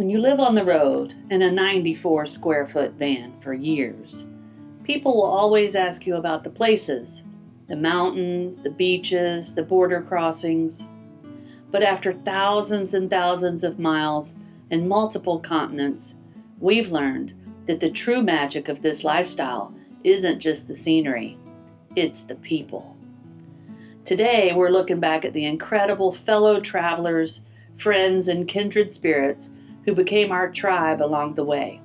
When you live on the road in a 94 square foot van for years, people will always ask you about the places, the mountains, the beaches, the border crossings. But after thousands and thousands of miles and multiple continents, we've learned that the true magic of this lifestyle isn't just the scenery, it's the people. Today, we're looking back at the incredible fellow travelers, friends, and kindred spirits who became our tribe along the way.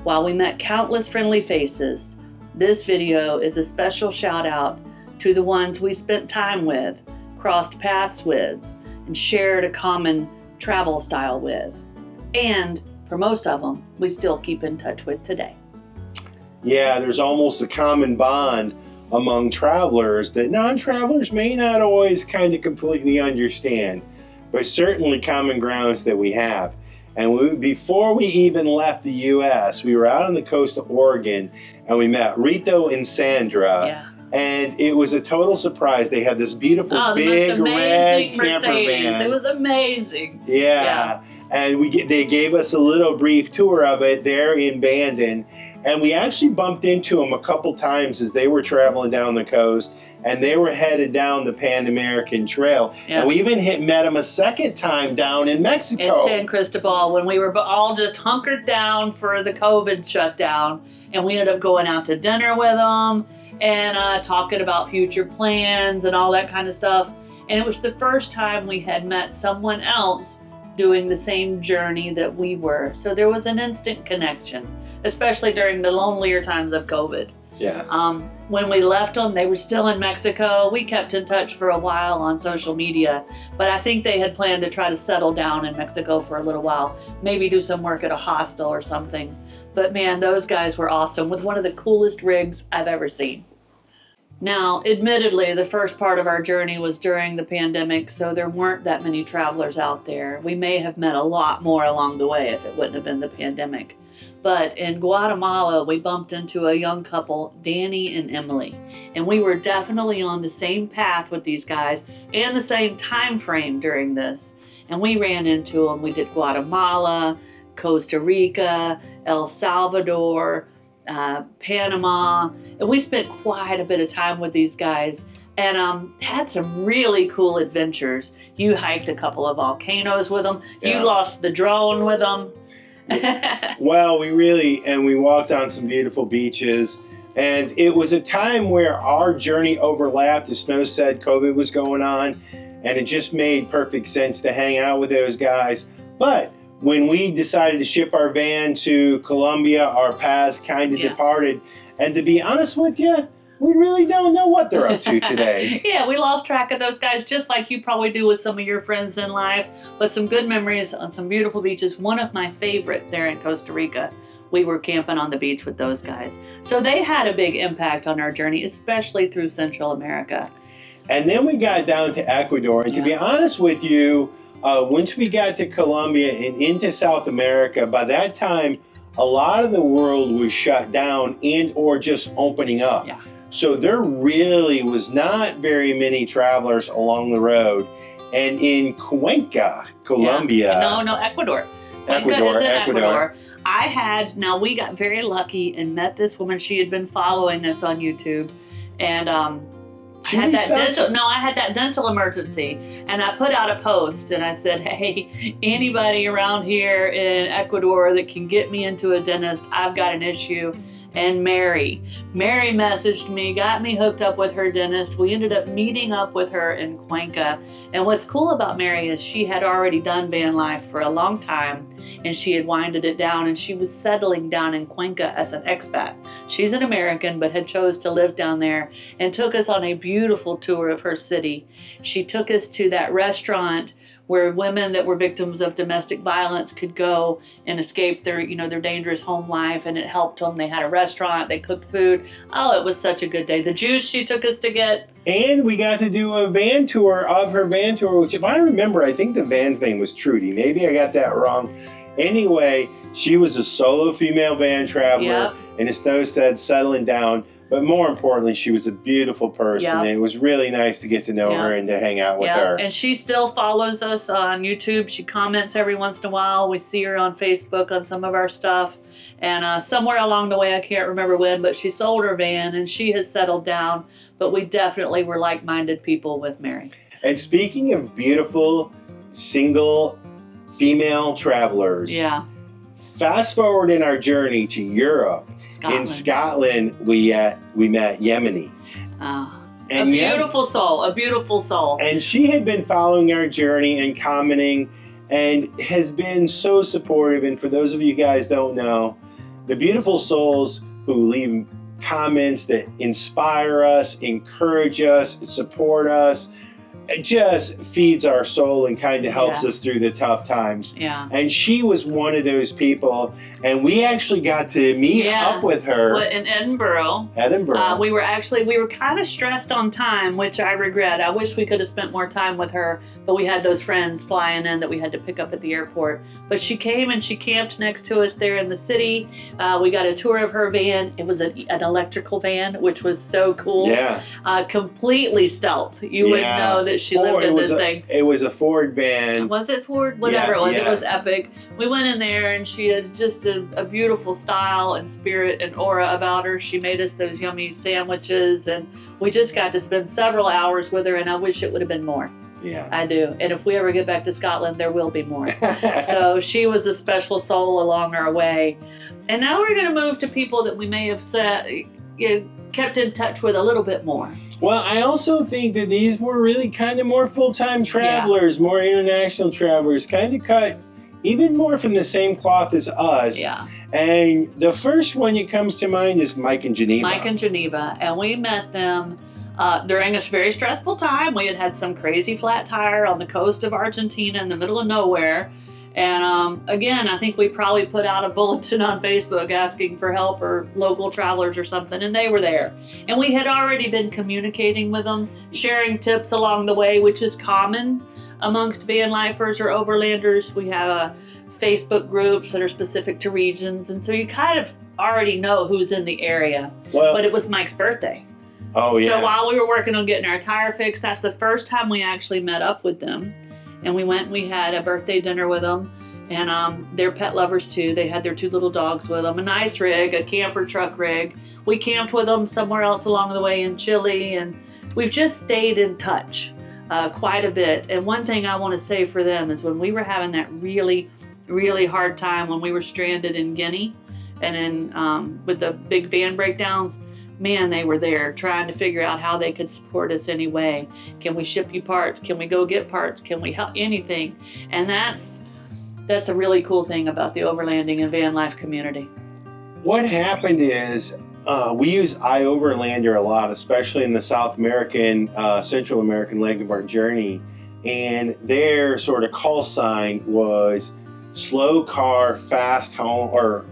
While we met countless friendly faces, this video is a special shout out to the ones we spent time with, crossed paths with, and shared a common travel style with. And for most of them, we still keep in touch with today. Yeah, there's almost a common bond among travelers that non-travelers may not always kind of completely understand, but certainly common grounds that we have. And before we even left the U.S., we were out on the coast of Oregon, and we met Rito and Sandra. Yeah. And it was a total surprise. They had this beautiful big red camper van. It was amazing. Yeah. And they gave us a little brief tour of it there in Bandon. And we actually bumped into them a couple times as they were traveling down the coast, and they were headed down the Pan American Trail. Yeah. And we even met them a second time down in Mexico. In San Cristobal, when we were all just hunkered down for the COVID shutdown, and we ended up going out to dinner with them and talking about future plans and all that kind of stuff. And it was the first time we had met someone else doing the same journey that we were. So there was an instant connection, especially during the lonelier times of COVID. Yeah. When we left them, they were still in Mexico. We kept in touch for a while on social media, but I think they had planned to try to settle down in Mexico for a little while, maybe do some work at a hostel or something. But man, those guys were awesome with one of the coolest rigs I've ever seen. Now, admittedly, the first part of our journey was during the pandemic, so there weren't that many travelers out there. We may have met a lot more along the way if it wouldn't have been the pandemic. But in Guatemala, we bumped into a young couple, Danny and Emily, and we were definitely on the same path with these guys and the same time frame during this. And we ran into them. We did Guatemala, Costa Rica, El Salvador, Panama, and we spent quite a bit of time with these guys and had some really cool adventures. You hiked a couple of volcanoes with them. Yeah. You lost the drone with them. Well, we walked on some beautiful beaches, and it was a time where our journey overlapped. As Snow said, COVID was going on, and it just made perfect sense to hang out with those guys. But when we decided to ship our van to Colombia, our paths kind of departed. And to be honest with you, we really don't know what they're up to today. Yeah, we lost track of those guys, just like you probably do with some of your friends in life. But some good memories on some beautiful beaches. One of my favorite there in Costa Rica, we were camping on the beach with those guys. So they had a big impact on our journey, especially through Central America. And then we got down to Ecuador. And to be honest with you, once we got to Colombia and into South America, by that time, a lot of the world was shut down and or just opening up. Yeah. So there really was not very many travelers along the road. And in Cuenca, Colombia. Yeah. No, Ecuador. Cuenca is in Ecuador. Now we got very lucky and met this woman. She had been following us on YouTube. And I had that dental emergency, and I put out a post and I said, hey, anybody around here in Ecuador that can get me into a dentist, I've got an issue. And Mary messaged me, got me hooked up with her dentist. We ended up meeting up with her in Cuenca. And what's cool about Mary is she had already done van life for a long time, and she had winded it down, and she was settling down in Cuenca as an expat. She's an American, but had chose to live down there and took us on a beautiful tour of her city. She took us to that restaurant where women that were victims of domestic violence could go and escape their dangerous home life, and it helped them. They had a restaurant, they cooked food. Oh, it was such a good day. The juice she took us to get. And we got to do a van tour of her van tour, which if I remember, I think the van's name was Trudy. Maybe I got that wrong. Anyway, she was a solo female van traveler, and as Snow said, settling down. But more importantly, she was a beautiful person. Yeah. And it was really nice to get to know her and to hang out with her. And she still follows us on YouTube. She comments every once in a while. We see her on Facebook on some of our stuff. And somewhere along the way, I can't remember when, but she sold her van and she has settled down. But we definitely were like-minded people with Mary. And speaking of beautiful, single female travelers, fast forward in our journey to Europe. In Scotland, we met Yemeni. A beautiful soul. And she had been following our journey and commenting and has been so supportive. And for those of you guys don't know, the beautiful souls who leave comments that inspire us, encourage us, support us, it just feeds our soul and kind of helps us through the tough times. Yeah. And she was one of those people, and we actually got to meet up with her in Edinburgh. We were kind of stressed on time, which I regret. I wish we could have spent more time with her, but we had those friends flying in that we had to pick up at the airport. But she came and she camped next to us there in the city. We got a tour of her van. It was an electrical van, which was so cool. Yeah. Completely stealth. You wouldn't know that she lived in this thing. It was a Ford van. Was it Ford? Whatever it was. It was epic. We went in there and she had just a beautiful style and spirit and aura about her. She made us those yummy sandwiches and we just got to spend several hours with her, and I wish it would have been more. Yeah. I do. And if we ever get back to Scotland, there will be more. So she was a special soul along our way. And now we're going to move to people that we may have kept in touch with a little bit more. Well, I also think that these were really kind of more full-time travelers, more international travelers, kind of cut even more from the same cloth as us. Yeah. And the first one that comes to mind is Mike and Geneva. And we met them during a very stressful time. We had some crazy flat tire on the coast of Argentina in the middle of nowhere. And again, I think we probably put out a bulletin on Facebook asking for help or local travelers or something, and they were there. And we had already been communicating with them, sharing tips along the way, which is common amongst van lifers or overlanders. We have Facebook groups that are specific to regions, and so you kind of already know who's in the area. Well, but it was Mike's birthday. Oh, yeah. So while we were working on getting our tire fixed, that's the first time we actually met up with them. And we went and we had a birthday dinner with them. And they're pet lovers too. They had their 2 little dogs with them, a nice rig, a camper truck rig. We camped with them somewhere else along the way in Chile, and we've just stayed in touch quite a bit. And one thing I want to say for them is when we were having that really, really hard time when we were stranded in Guinea and then with the big van breakdowns, man, they were there trying to figure out how they could support us anyway. Can we ship you parts? Can we go get parts? Can we help anything? And that's a really cool thing about the overlanding and van life community. What happened is we use iOverlander a lot, especially in the South American, Central American leg of our journey. And their sort of call sign was slow car, fast home, or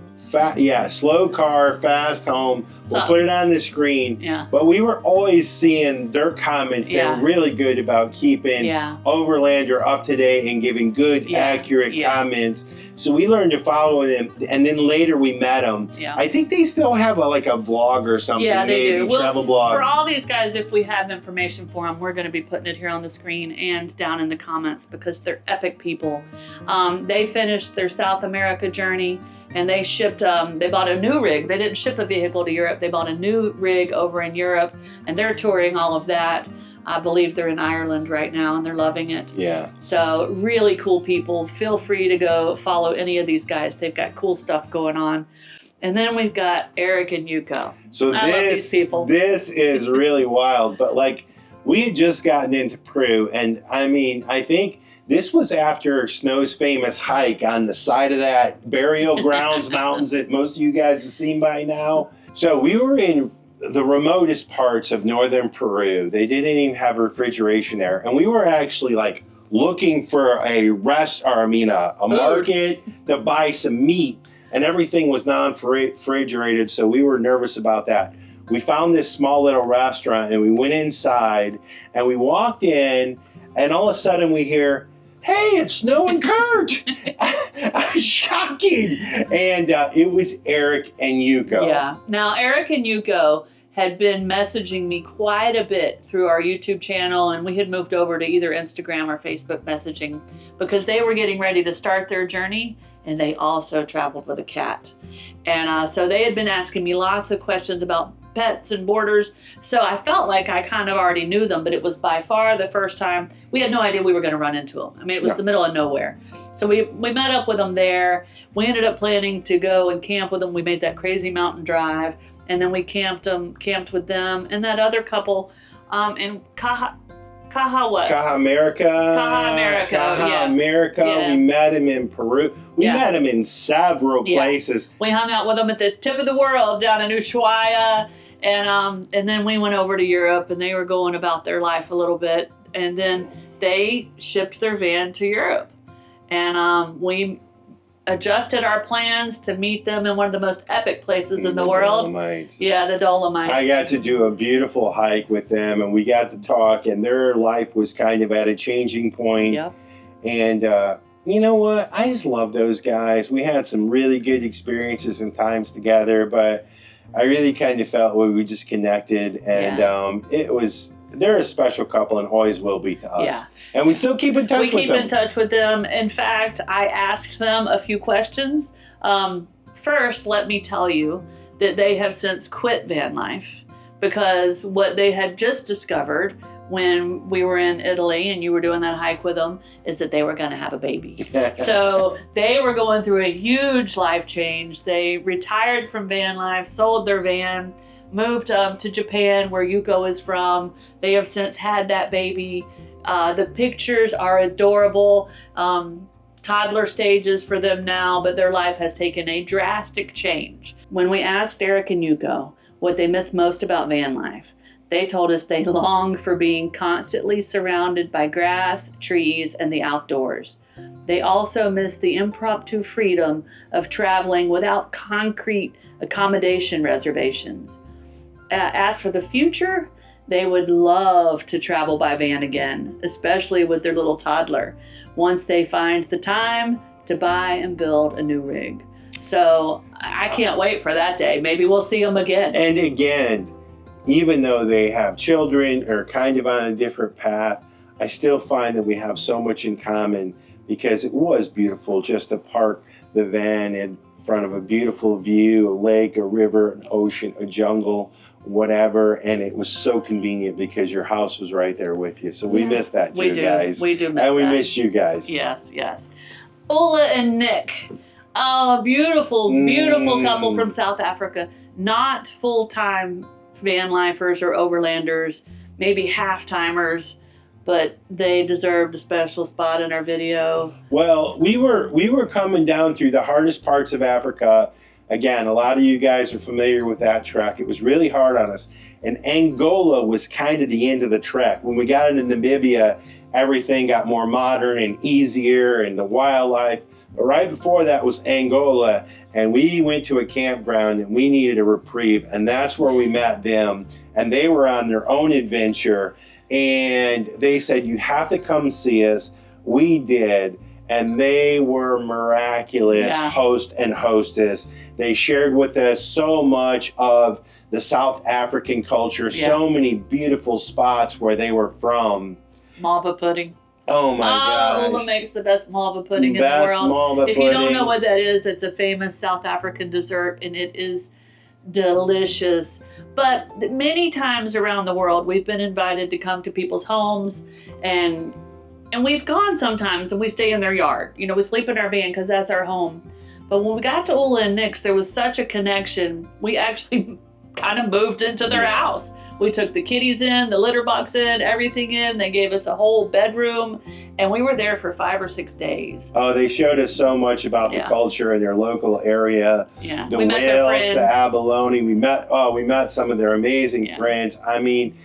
slow car, fast home. We'll put it on the screen. Yeah. But we were always seeing their comments. They're really good about keeping Overlander up to date and giving good, accurate comments. So we learned to follow them, and then later we met them. Yeah. I think they still have a vlog or something. Yeah, they do. Travel blog. For all these guys, if we have information for them, we're going to be putting it here on the screen and down in the comments because they're epic people. They finished their South America journey. And they shipped, they bought a new rig. They didn't ship a vehicle to Europe. They bought a new rig over in Europe, and they're touring all of that. I believe they're in Ireland right now, and they're loving it. Yeah. So really cool people. Feel free to go follow any of these guys. They've got cool stuff going on. And then we've got Eric and Yuko. So I love these people. This is really wild. But we had just gotten into Peru, and I think this was after Snow's famous hike on the side of that burial grounds mountains that most of you guys have seen by now. So we were in the remotest parts of northern Peru. They didn't even have refrigeration there. And we were actually looking for a market to buy some meat, and everything was non-refrigerated. So we were nervous about that. We found this small little restaurant and we went inside and we walked in, and all of a sudden we hear, "Hey, it's Snow and Curt!" Shocking. And it was Eric and Yuko. Yeah. Now, Eric and Yuko had been messaging me quite a bit through our YouTube channel, and we had moved over to either Instagram or Facebook messaging because they were getting ready to start their journey, and they also traveled with a cat. And so they had been asking me lots of questions about pets and borders. So I felt like I kind of already knew them, but it was by far the first time. We had no idea we were going to run into them. I mean, it was the middle of nowhere. So we met up with them there. We ended up planning to go and camp with them. We made that crazy mountain drive, and then we camped with them and that other couple in Caja America. Yeah. We met him in Peru. We met him in several places. We hung out with them at the tip of the world down in Ushuaia, and then we went over to Europe, and they were going about their life a little bit, and then they shipped their van to Europe, and we adjusted our plans to meet them in one of the most epic places in the world. Dolomites. Yeah, the Dolomites. I got to do a beautiful hike with them, and we got to talk, and their life was kind of at a changing point. Yep. And you know what? I just love those guys. We had some really good experiences and times together, but I really kind of felt we just connected, and they're a special couple and always will be to us. Yeah. And we still keep in touch with them. We keep in touch with them. In fact, I asked them a few questions. First, let me tell you that they have since quit van life, because what they had just discovered when we were in Italy and you were doing that hike with them is that they were going to have a baby. So they were going through a huge life change. They retired from van life, sold their van, moved to Japan, where Yuko is from. They have since had that baby. The pictures are adorable. Toddler stages for them now, but their life has taken a drastic change. When we asked Eric and Yuko what they miss most about van life, they told us they long for being constantly surrounded by grass, trees, and the outdoors. They also miss the impromptu freedom of traveling without concrete accommodation reservations. As for the future, they would love to travel by van again, especially with their little toddler, once they find the time to buy and build a new rig. So I can't wait for that day. Maybe we'll see them again. And again, even though they have children or kind of on a different path, I still find that we have so much in common, because it was beautiful just to park the van in front of a beautiful view, a lake, a river, an ocean, a jungle, whatever, and it was so convenient because your house was right there with you. So we miss that too, guys. We do miss that. And we miss you guys. Yes, yes. Ola and Nick. Oh, beautiful, beautiful couple from South Africa. Not full-time van lifers or overlanders, maybe half-timers, but they deserved a special spot in our video. Well, we were coming down through the hardest parts of Africa. Again, a lot of you guys are familiar with that trek. It was really hard on us. And Angola was kind of the end of the trek. When we got into Namibia, everything got more modern and easier, and the wildlife. But right before that was Angola, and we went to a campground and we needed a reprieve, and that's where we met them. And they were on their own adventure, and they said, you have to come see us. We did, and they were miraculous host and hostess. They shared with us so much of the South African culture, so many beautiful spots where they were from. Malva pudding. Oh my gosh. Ola makes the best malva pudding in the world. If you don't know what that is, that's a famous South African dessert, and it is delicious. But many times around the world, we've been invited to come to people's homes, and we've gone sometimes, and we stay in their yard. You know, we sleep in our van because that's our home. But when we got to Ola and Nick's, there was such a connection. We actually kind of moved into their house. We took the kitties in, the litter box in, everything in. They gave us a whole bedroom, and we were there for 5 or 6 days. Oh, they showed us so much about the culture in their local area. Yeah, The we met their Wales, friends. the abalone. We met some of their amazing friends. I mean,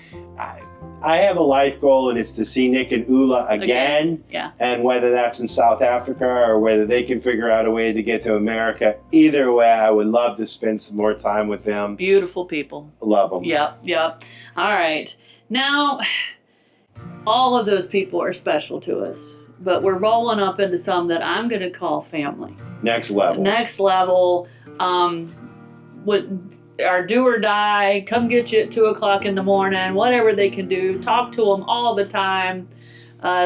I have a life goal, and it's to see Nick and Ola again. Yeah. And whether that's in South Africa or whether they can figure out a way to get to America, either way, I would love to spend some more time with them. Beautiful people. Love them. Yep. All right. Now, all of those people are special to us, but we're rolling up into some that I'm going to call family. Next level. Next level. are do or die, come get you at 2 o'clock in the morning, whatever they can do. Talk to them all the time.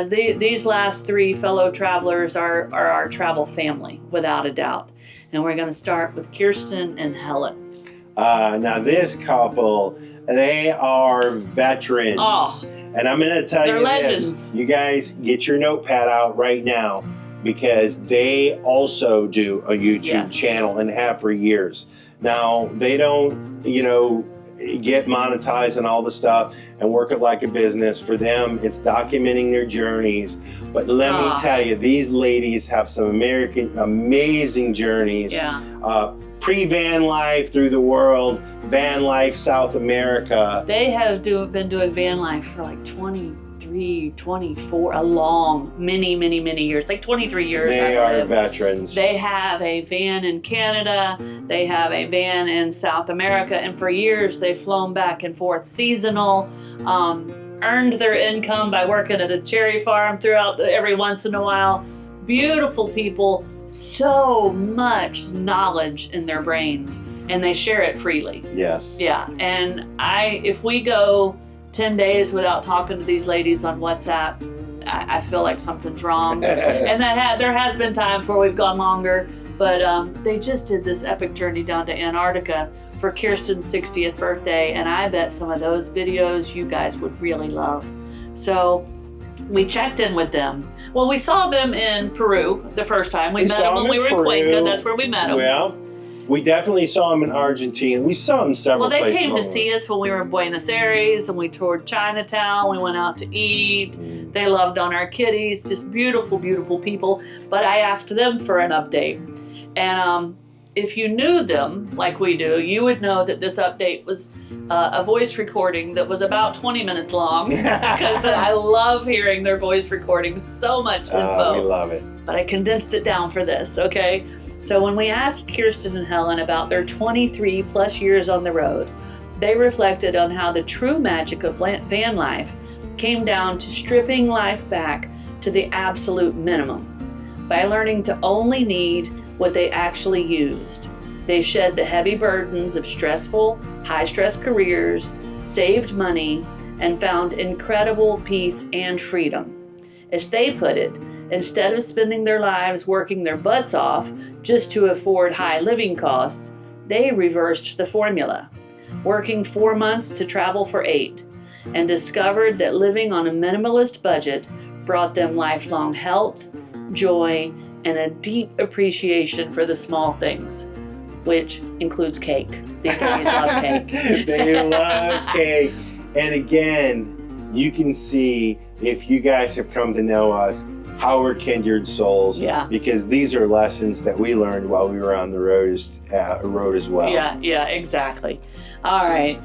These last 3 fellow travelers are our travel family, without a doubt. And we're going to start with Kirsten and Helen. Now this couple, they are veterans. Oh, and I'm going to tell they're you legends. this. You guys, get your notepad out right now, because they also do a YouTube channel and have for years. Now, they don't, get monetized and all the stuff and work it like a business. For them, it's documenting their journeys. But let me tell you, these ladies have some amazing journeys. Yeah. Pre-van life through the world, van life South America. They have been doing van life for like 23, 24, a long, many years, like 23 years. They are veterans. They have a van in Canada, they have a van in South America, and for years they've flown back and forth seasonal, earned their income by working at a cherry farm every once in a while. Beautiful people, so much knowledge in their brains, and they share it freely. Yes. Yeah, and if we go 10 days without talking to these ladies on WhatsApp, I feel like something's wrong. And there has been times where we've gone longer, but they just did this epic journey down to Antarctica for Kirsten's 60th birthday, and I bet some of those videos you guys would really love. So we checked in with them. Well, we saw them in Peru the first time. We met them when we were in Cuenca. That's where we met them. Well, we definitely saw them in Argentina. We saw them several places. Well, they came to see us when we were in Buenos Aires, and we toured Chinatown. We went out to eat. They loved on our kitties. Just beautiful, beautiful people. But I asked them for an update. And if you knew them like we do, you would know that this update was a voice recording that was about 20 minutes long, because I love hearing their voice recordings. So much info. We love it. But I condensed it down for this, okay? So when we asked Kirsten and Helen about their 23 plus years on the road, they reflected on how the true magic of van life came down to stripping life back to the absolute minimum. By learning to only need what they actually used, they shed the heavy burdens of stressful, high-stress careers, saved money, and found incredible peace and freedom. As they put it, instead of spending their lives working their butts off just to afford high living costs, they reversed the formula, working 4 months to travel for 8, and discovered that living on a minimalist budget brought them lifelong health, joy, and a deep appreciation for the small things, which includes cake. These ladies love cake. They love cake. And again, you can see, if you guys have come to know us, how we're kindred souls. Yeah. Because these are lessons that we learned while we were on the road as well. Yeah, exactly. All right.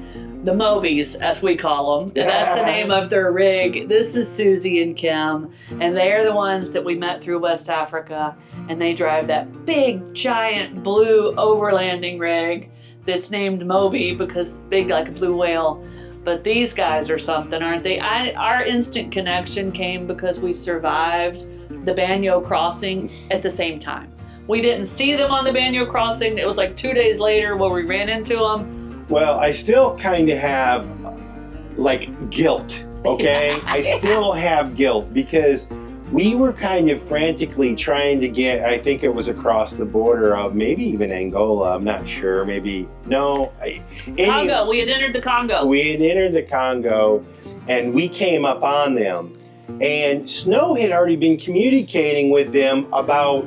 The Mobies, as we call them. That's the name of their rig. This is Susie and Kim, and they're the ones that we met through West Africa, and they drive that big, giant blue overlanding rig that's named Moby because it's big like a blue whale. But these guys are something, aren't they? Our instant connection came because we survived the Banyo crossing at the same time. We didn't see them on the Banyo crossing. It was like 2 days later where we ran into them. Well, I still kind of have like guilt, okay? I still have guilt because we were kind of frantically trying to get, I think it was across the border of maybe even Angola, I'm not sure, maybe, no. Congo, we had entered the Congo. We had entered the Congo, and we came up on them. And Snow had already been communicating with them about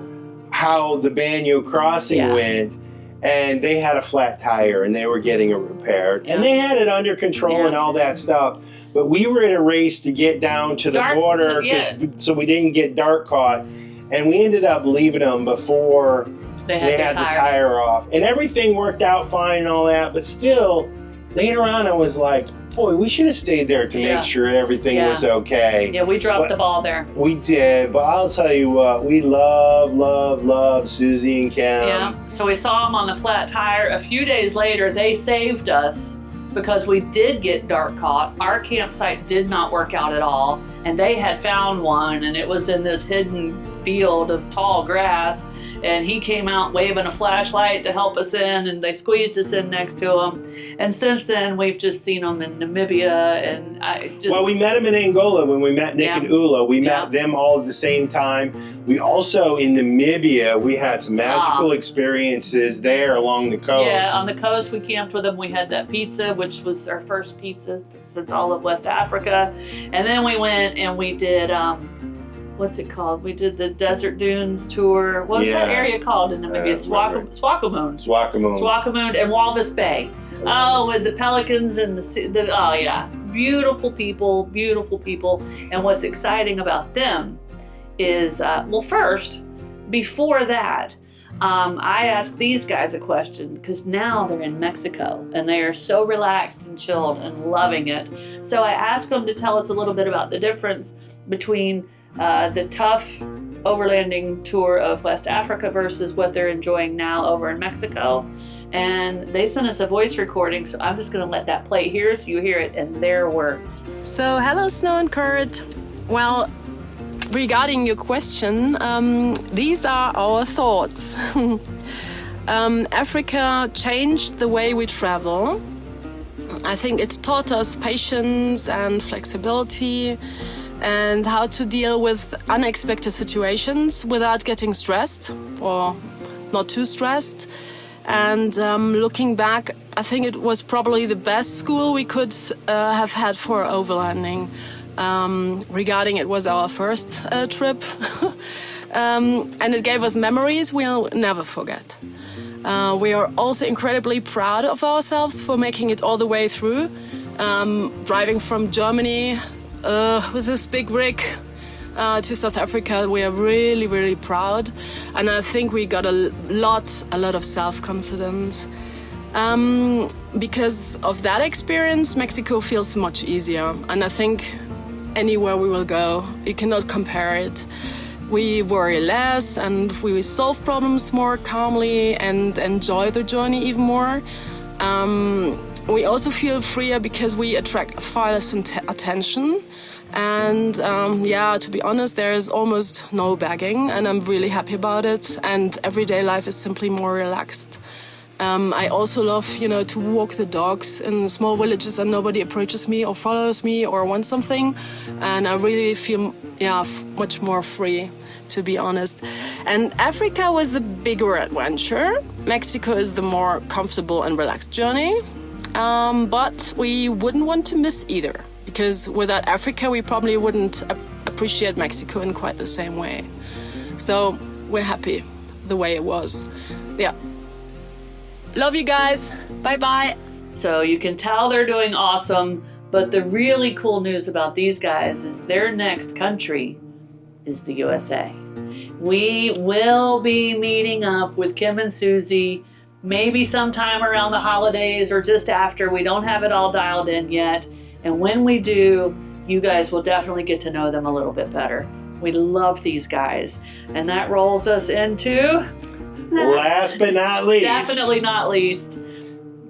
how the Banyo crossing went. And they had a flat tire and they were getting it repaired. And they had it under control and all that stuff. But we were in a race to get down to the border so we didn't get dark caught. And we ended up leaving them before they had the tire off. And everything worked out fine and all that. But still, later on I was like, boy, we should have stayed there to make sure everything was okay. Yeah, we dropped the ball there. We did, but I'll tell you what, we love Susie and Kim. Yeah, so we saw them on the flat tire. A few days later, they saved us because we did get dark caught. Our campsite did not work out at all, and they had found one, and it was in this hidden field of tall grass, and he came out waving a flashlight to help us in, and they squeezed us in next to him. And since then, we've just seen him in Namibia, and Well, we met him in Angola when we met Nick and Ola. We met them all at the same time. We also, in Namibia, we had some magical experiences there along the coast. Yeah, on the coast, we camped with them. We had that pizza, which was our first pizza since all of West Africa. And then we went and we did, what's it called? We did the Desert Dunes tour. What was that area called in Namibia? Swakopmund. Swakopmund and Walvis Bay. Oh, with the pelicans and oh yeah, beautiful people. And what's exciting about them is, well, first, before that, I asked these guys a question because now they're in Mexico and they are so relaxed and chilled and loving it. So I asked them to tell us a little bit about the difference between the tough overlanding tour of West Africa versus what they're enjoying now over in Mexico. And they sent us a voice recording, so I'm just going to let that play here so you hear it in their words. So, hello, Snow and Curt. Well, regarding your question, these are our thoughts. Africa changed the way we travel. I think it taught us patience and flexibility and how to deal with unexpected situations without getting stressed or not too stressed. And looking back, I think it was probably the best school we could have had for overlanding. Regarding it was our first trip. And it gave us memories we'll never forget. We are also incredibly proud of ourselves for making it all the way through. Driving from Germany with this big rig to South Africa, we are really, really proud. And I think we got a lot of self-confidence. Because of that experience, Mexico feels much easier. And I think anywhere we will go, you cannot compare it. We worry less and we solve problems more calmly and enjoy the journey even more. We also feel freer because we attract far less attention. And to be honest, there is almost no begging, and I'm really happy about it. And everyday life is simply more relaxed. I also love, to walk the dogs in small villages and nobody approaches me or follows me or wants something. And I really feel, much more free, to be honest. And Africa was the bigger adventure. Mexico is the more comfortable and relaxed journey. But we wouldn't want to miss either. Because without Africa, we probably wouldn't appreciate Mexico in quite the same way. So we're happy the way it was. Yeah. Love you guys. Bye-bye. So you can tell they're doing awesome, but the really cool news about these guys is their next country is the USA. We will be meeting up with Kim and Susie maybe sometime around the holidays or just after. We don't have it all dialed in yet. And when we do, you guys will definitely get to know them a little bit better. We love these guys. And that rolls us into... Last but not least. Definitely not least.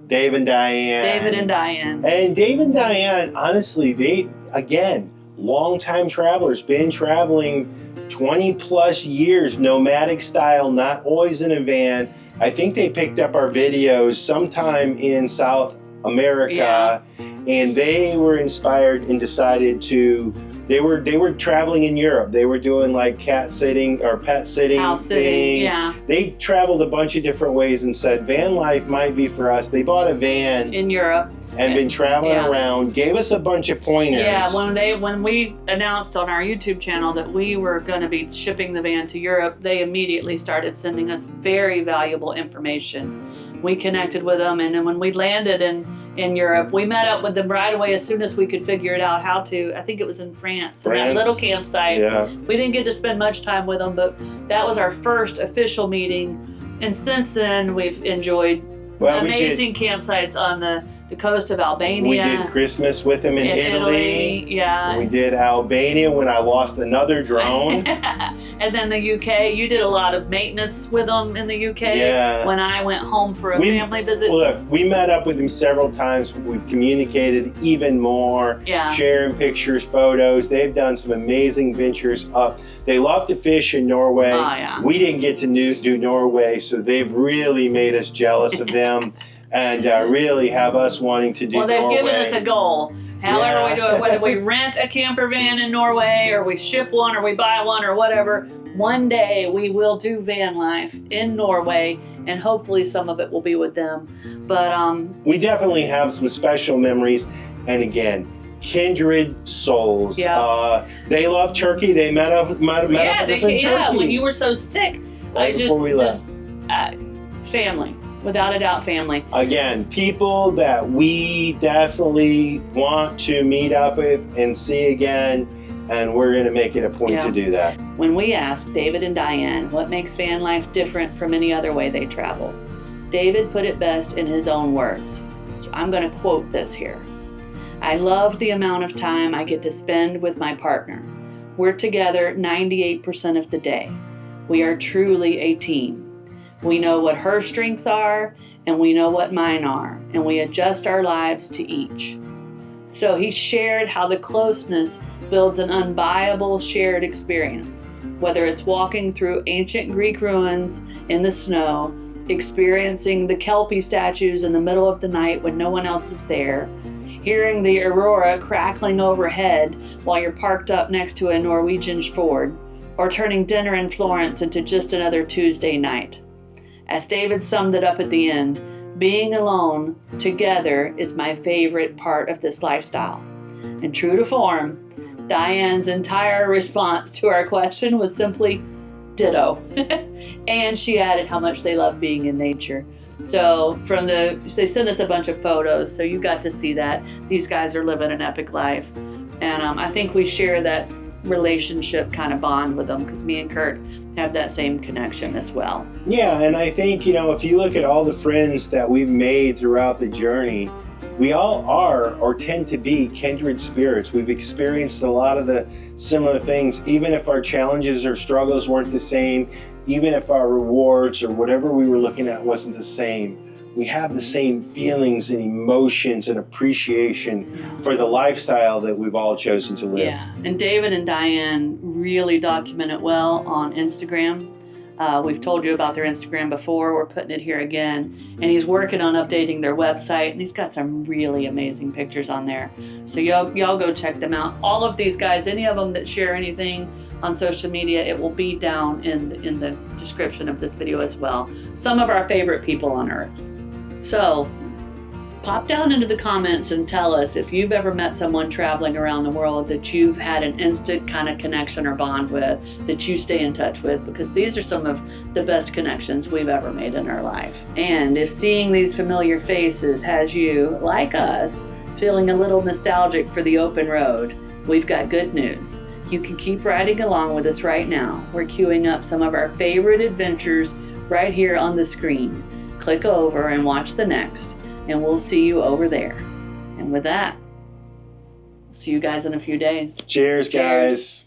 Dave and Diane. David and Diane. And Dave and Diane, honestly, they, again, long-time travelers, been traveling 20 plus years, nomadic style, not always in a van. I think they picked up our videos sometime in South America, and they were inspired and decided to, they were traveling in Europe. They were doing like cat sitting or pet sitting house things. Sitting, yeah. They traveled a bunch of different ways and said van life might be for us. They bought a van in Europe and been traveling around, gave us a bunch of pointers. Yeah, when we announced on our YouTube channel that we were going to be shipping the van to Europe, they immediately started sending us very valuable information. We connected with them, and then when we landed in Europe, we met up with them right away as soon as we could figure it out how to. I think it was in France, in that little campsite. Yeah. We didn't get to spend much time with them, but that was our first official meeting. And since then, we've enjoyed amazing campsites on the coast of Albania. We did Christmas with them in Italy. Yeah. We did Albania when I lost another drone. And then the UK, you did a lot of maintenance with them in the UK. Yeah. When I went home for a family visit. Look, we met up with them several times. We've communicated even more, sharing pictures, photos. They've done some amazing ventures up They love to fish in Norway. Oh, yeah. We didn't get to do Norway, so they've really made us jealous of them and really have us wanting to do Norway. Well, they've given us a goal. However we do it, whether we rent a camper van in Norway or we ship one or we buy one or whatever, one day we will do van life in Norway, and hopefully some of it will be with them. But we definitely have some special memories, and again, kindred souls. Yeah. They love Turkey. They met up with us in Turkey. When you were so sick, Before we left. Family. Without a doubt, family. Again, people that we definitely want to meet up with and see again, and we're going to make it a point to do that. When we asked David and Diane what makes van life different from any other way they travel, David put it best in his own words. So I'm going to quote this here. I love the amount of time I get to spend with my partner. We're together 98% of the day. We are truly a team. We know what her strengths are, and we know what mine are, and we adjust our lives to each. So he shared how the closeness builds an unbuyable shared experience, whether it's walking through ancient Greek ruins in the snow, experiencing the Kelpie statues in the middle of the night when no one else is there, hearing the aurora crackling overhead while you're parked up next to a Norwegian fjord, or turning dinner in Florence into just another Tuesday night. As David summed it up at the end, being alone together is my favorite part of this lifestyle. And true to form, Diane's entire response to our question was simply ditto. And she added how much they love being in nature. So they sent us a bunch of photos, so you got to see that. These guys are living an epic life. And I think we share that relationship kind of bond with them, because me and Curt have that same connection as well. Yeah, and I think, if you look at all the friends that we've made throughout the journey, we all are or tend to be kindred spirits. We've experienced a lot of the similar things, even if our challenges or struggles weren't the same, even if our rewards or whatever we were looking at wasn't the same. We have the same feelings and emotions and appreciation for the lifestyle that we've all chosen to live. Yeah, and David and Diane really document it well on Instagram. We've told you about their Instagram before. We're putting it here again. And he's working on updating their website, and he's got some really amazing pictures on there. So y'all go check them out. All of these guys, any of them that share anything on social media, it will be down in the description of this video as well. Some of our favorite people on earth. So pop down into the comments and tell us if you've ever met someone traveling around the world that you've had an instant kind of connection or bond with, that you stay in touch with, because these are some of the best connections we've ever made in our life. And if seeing these familiar faces has you, like us, feeling a little nostalgic for the open road, we've got good news. You can keep riding along with us right now. We're queuing up some of our favorite adventures right here on the screen. Click over and watch the next, and we'll see you over there. And with that, see you guys in a few days. Cheers, guys.